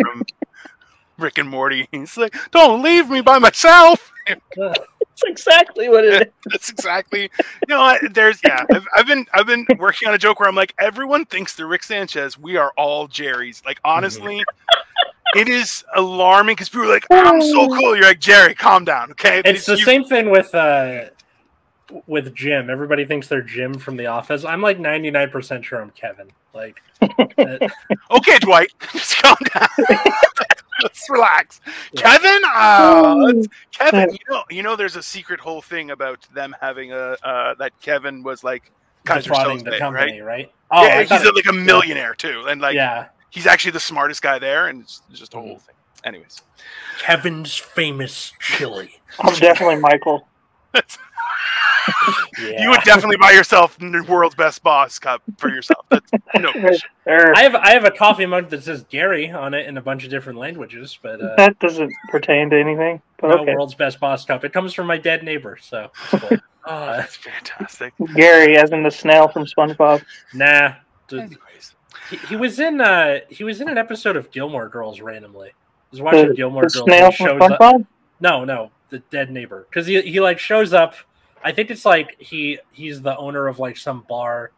Rick and Morty. He's like, "Don't leave me by myself." it's exactly what it is. That's exactly. You know what? I've been working on a joke where I'm like, everyone thinks they're Rick Sanchez. We are all Jerry's. Like, honestly, it is alarming because people are like, "I'm so cool." You're like, Jerry, calm down, okay? It's the same thing with Jim. Everybody thinks they're Jim from The Office. I'm like 99% sure I'm Kevin. Like, okay, Dwight, just calm down. Let's relax. Yeah. Kevin, you know, there's a secret whole thing about them having that Kevin was like defrauding the company, right? Oh, yeah, he's like a millionaire too, and like yeah, he's actually the smartest guy there, and it's just a whole thing. Anyways, Kevin's famous chili. I'm definitely Michael. You would definitely buy yourself the world's best boss cup for yourself. That's no question. I have a coffee mug that says Gary on it in a bunch of different languages, but that doesn't pertain to anything. But no, okay. world's best boss cup. It comes from my dead neighbor, so it's cool. Oh, that's fantastic. Gary, as in the snail from SpongeBob. Nah. Anyways, he was in an episode of Gilmore Girls randomly. I was watching Gilmore Girls. Snail from SpongeBob? Up. No, the dead neighbor. Because he like shows up. I think it's like he's the owner of like some bar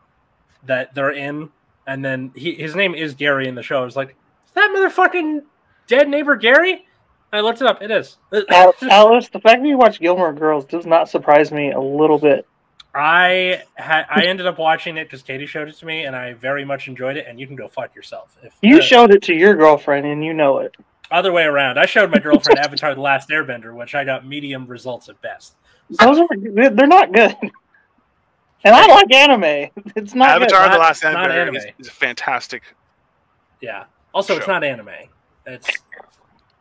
that they're in, and then his name is Gary in the show. I was like, is that motherfucking dead neighbor Gary? I looked it up. It is. Alice, the fact that you watch Gilmore Girls does not surprise me a little bit. I ended up watching it because Katie showed it to me, and I very much enjoyed it. And you can go fuck yourself. You showed it to your girlfriend, and you know it. Other way around. I showed my girlfriend Avatar: The Last Airbender, which I got medium results at best. They're not good. And I like anime. It's not Avatar: good. The Last Airbender is fantastic. Yeah. Also, show. It's not anime. It's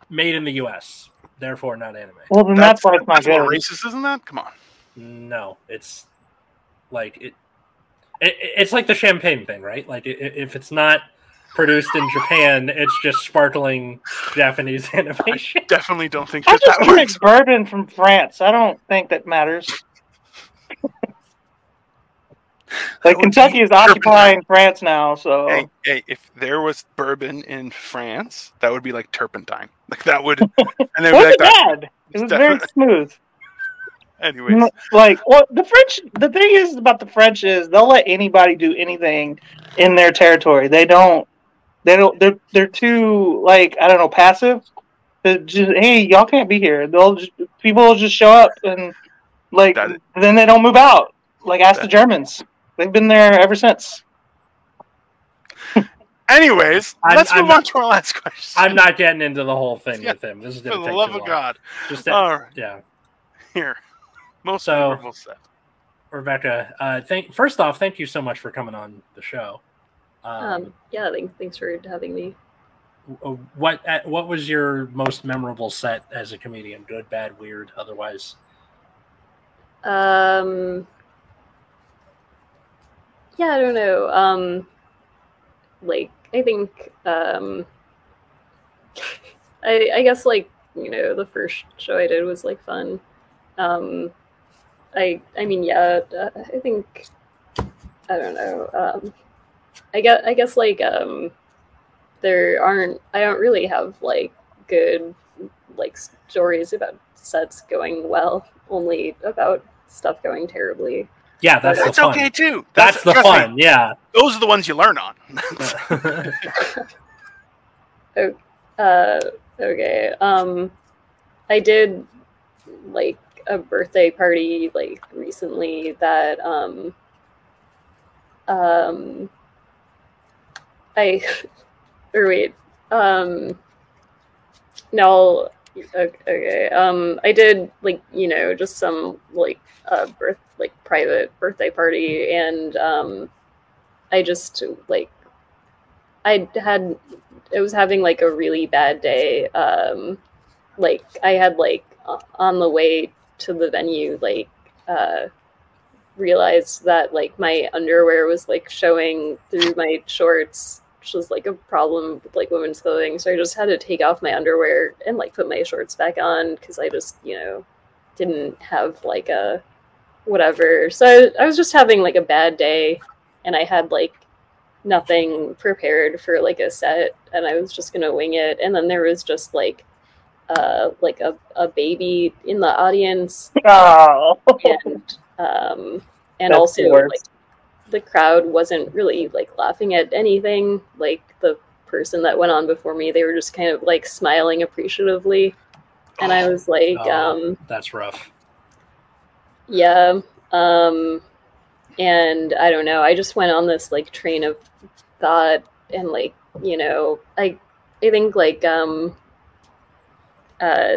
made in the U.S., therefore not anime. Well, then that's why it's not good. Racist, isn't that? Come on. No, it's like it's like the champagne thing, right? Like if it's not produced in Japan, it's just sparkling Japanese animation. I definitely don't think I just works. drink bourbon from France. I don't think that matters. Like, Kentucky is occupying France now, so... Hey, if there was bourbon in France, that would be like turpentine. Like, that would... And it wasn't bad. It was very smooth. Anyways. Like, well, the thing is about the French is they'll let anybody do anything in their territory. They're too, like, I don't know, passive. They're just, hey, y'all can't be here. People will just show up and, like, then they don't move out. Like, ask the Germans. They've been there ever since. Anyways, let's move on to our last question. I'm not getting into the whole thing with him. This is going to take too long. For the love of God. All right. Yeah. Here. Most favorable set. Rebecca, first off, thank you so much for coming on the show. Yeah, thanks for having me. What was your most memorable set as a comedian? Good, bad, weird, otherwise? Yeah, I don't know. Like, I think, I guess, like, you know, the first show I did was, like, fun. I mean, yeah, I think, I don't know. I guess, like, I don't really have, like, good, like, stories about sets going well, only about stuff going terribly. Yeah, that's the fun. Okay too. That's the fun. Yeah, those are the ones you learn on. Okay. I did like a birthday party like recently that no, okay. I did like, you know, just some like private birthday party, and I just like I was having like a really bad day. Like I had like on the way to the venue, like realized that like my underwear was like showing through my shorts, which was like a problem with like women's clothing. So I just had to take off my underwear and like put my shorts back on because I just, you know, didn't have like a whatever. So I was just having like a bad day, and I had like nothing prepared for like a set, and I was just gonna wing it. And then there was just like a baby in the audience, Oh, and also like the crowd wasn't really like laughing at anything. Like the person that went on before me, they were just kind of like smiling appreciatively, and I was like, that's rough. Yeah, and I don't know. I just went on this like train of thought, and like, you know, I think like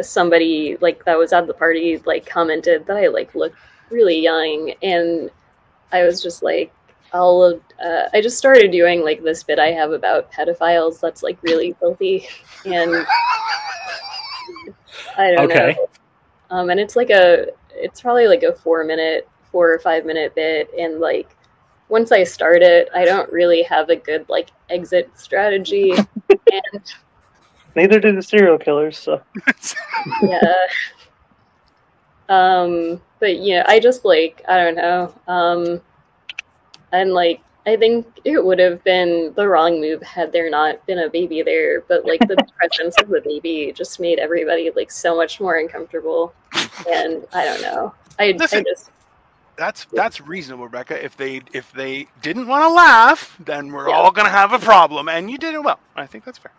somebody like that was at the party like commented that I like looked really young, and I was just like, I just started doing like this bit I have about pedophiles that's like really filthy, and I don't know. And it's probably like a 4 or 5 minute bit, and like once I start it, I don't really have a good like exit strategy. And neither do the serial killers, so yeah. But yeah, I just like, I don't know. And like I think it would have been the wrong move had there not been a baby there, but like the presence of the baby just made everybody like so much more uncomfortable. And I don't know. Listen, that's reasonable, Rebecca. If they didn't want to laugh, then we're all gonna have a problem. And you did it well. I think that's fair.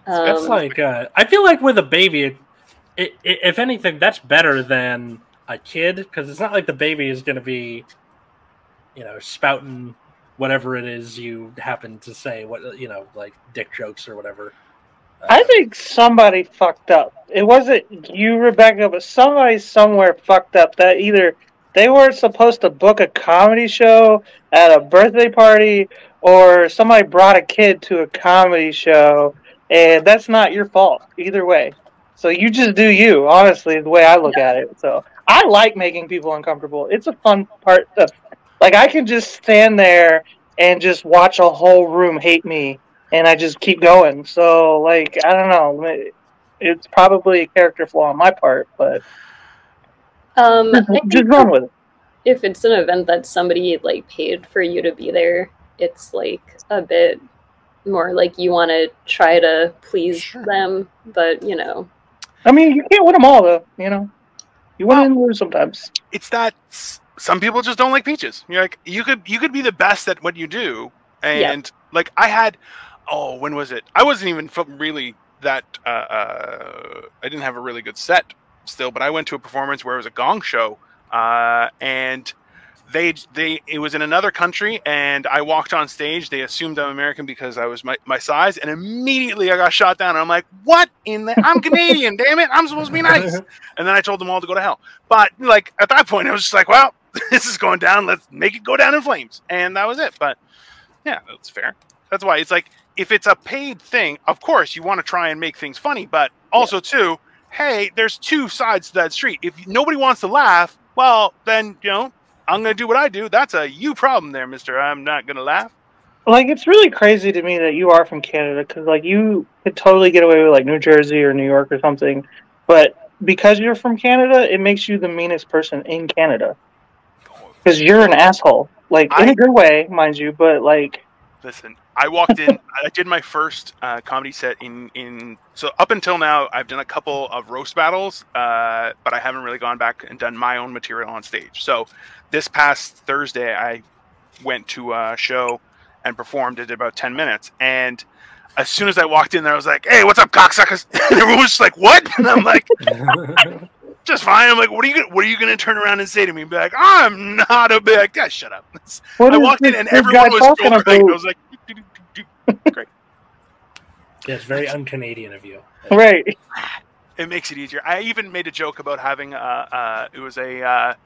It's like I feel like with a baby, if anything, that's better than a kid, because it's not like the baby is going to be, you know, spouting whatever it is you happen to say, what, you know, like dick jokes or whatever. I think somebody fucked up. It wasn't you, Rebecca, but somebody somewhere fucked up that either they weren't supposed to book a comedy show at a birthday party, or somebody brought a kid to a comedy show, and that's not your fault either way. So you just do you, honestly, the way I look at it. So I like making people uncomfortable. It's a fun part of, like, I can just stand there and just watch a whole room hate me, and I just keep going. So, like, I don't know. It's probably a character flaw on my part, but just run with it. If it's an event that somebody like paid for you to be there, it's like a bit more like you want to try to please them, but you know. I mean, you can't win them all, though. You know, you win and lose sometimes. It's that some people just don't like peaches. You're like, you could be the best at what you do, and like I had, when was it? I wasn't even really that. I didn't have a really good set still, but I went to a performance where it was a gong show, and it was in another country, and I walked on stage. They assumed I'm American because I was my size, and immediately I got shot down. And I'm like, what I'm Canadian, damn it, I'm supposed to be nice. And then I told them all to go to hell. But like at that point, I was just like, well, this is going down. Let's make it go down in flames. And that was it. But yeah, that's fair. That's why it's like, if it's a paid thing, of course you want to try and make things funny, but also too, hey, there's two sides to that street. If nobody wants to laugh, well, then, you know, I'm going to do what I do. That's a you problem there, mister. I'm not going to laugh. Like, it's really crazy to me that you are from Canada, because, like, you could totally get away with, like, New Jersey or New York or something, but because you're from Canada, it makes you the meanest person in Canada. Because you're an asshole. Like, in a good way, mind you, but, like... Listen, I walked in, I did my first comedy set so up until now, I've done a couple of roast battles, but I haven't really gone back and done my own material on stage. So this past Thursday, I went to a show and performed. It did about 10 minutes. And as soon as I walked in there, I was like, hey, what's up, cocksuckers? And everyone was just like, what? And I'm like, just fine. I'm like, what are you going to turn around and say to me? And be like, I'm not a big guy. Shut up. I walked in and everyone was shoulder right. I was like, great. Yeah, it's very un-Canadian of you. Right. It makes it easier. I even made a joke about having it was a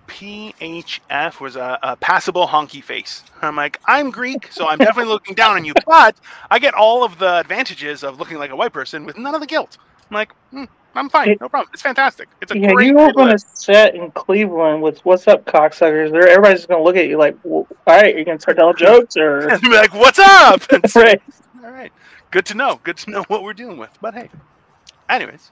PHF was a passable honky face. I'm like, I'm Greek, so I'm definitely looking down on you, but I get all of the advantages of looking like a white person with none of the guilt. I'm like, I'm fine, no problem. It's fantastic. It's a great. You open a set in Cleveland with "What's up, cocksuckers?" Everybody's gonna look at you like, well, "All right, you're gonna start telling jokes," or be like, "What's up?" Right. All right, good to know. Good to know what we're dealing with. But hey, anyways,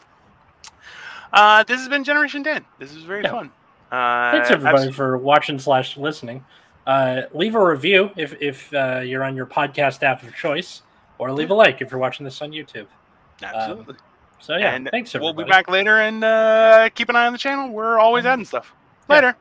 this has been Generation Dan. This is very fun. Thanks everybody for watching / listening. Leave a review if you're on your podcast app of choice, or leave a like if you're watching this on YouTube. Absolutely. So yeah, and thanks everybody. We'll be back later and keep an eye on the channel. We're always adding stuff. Later.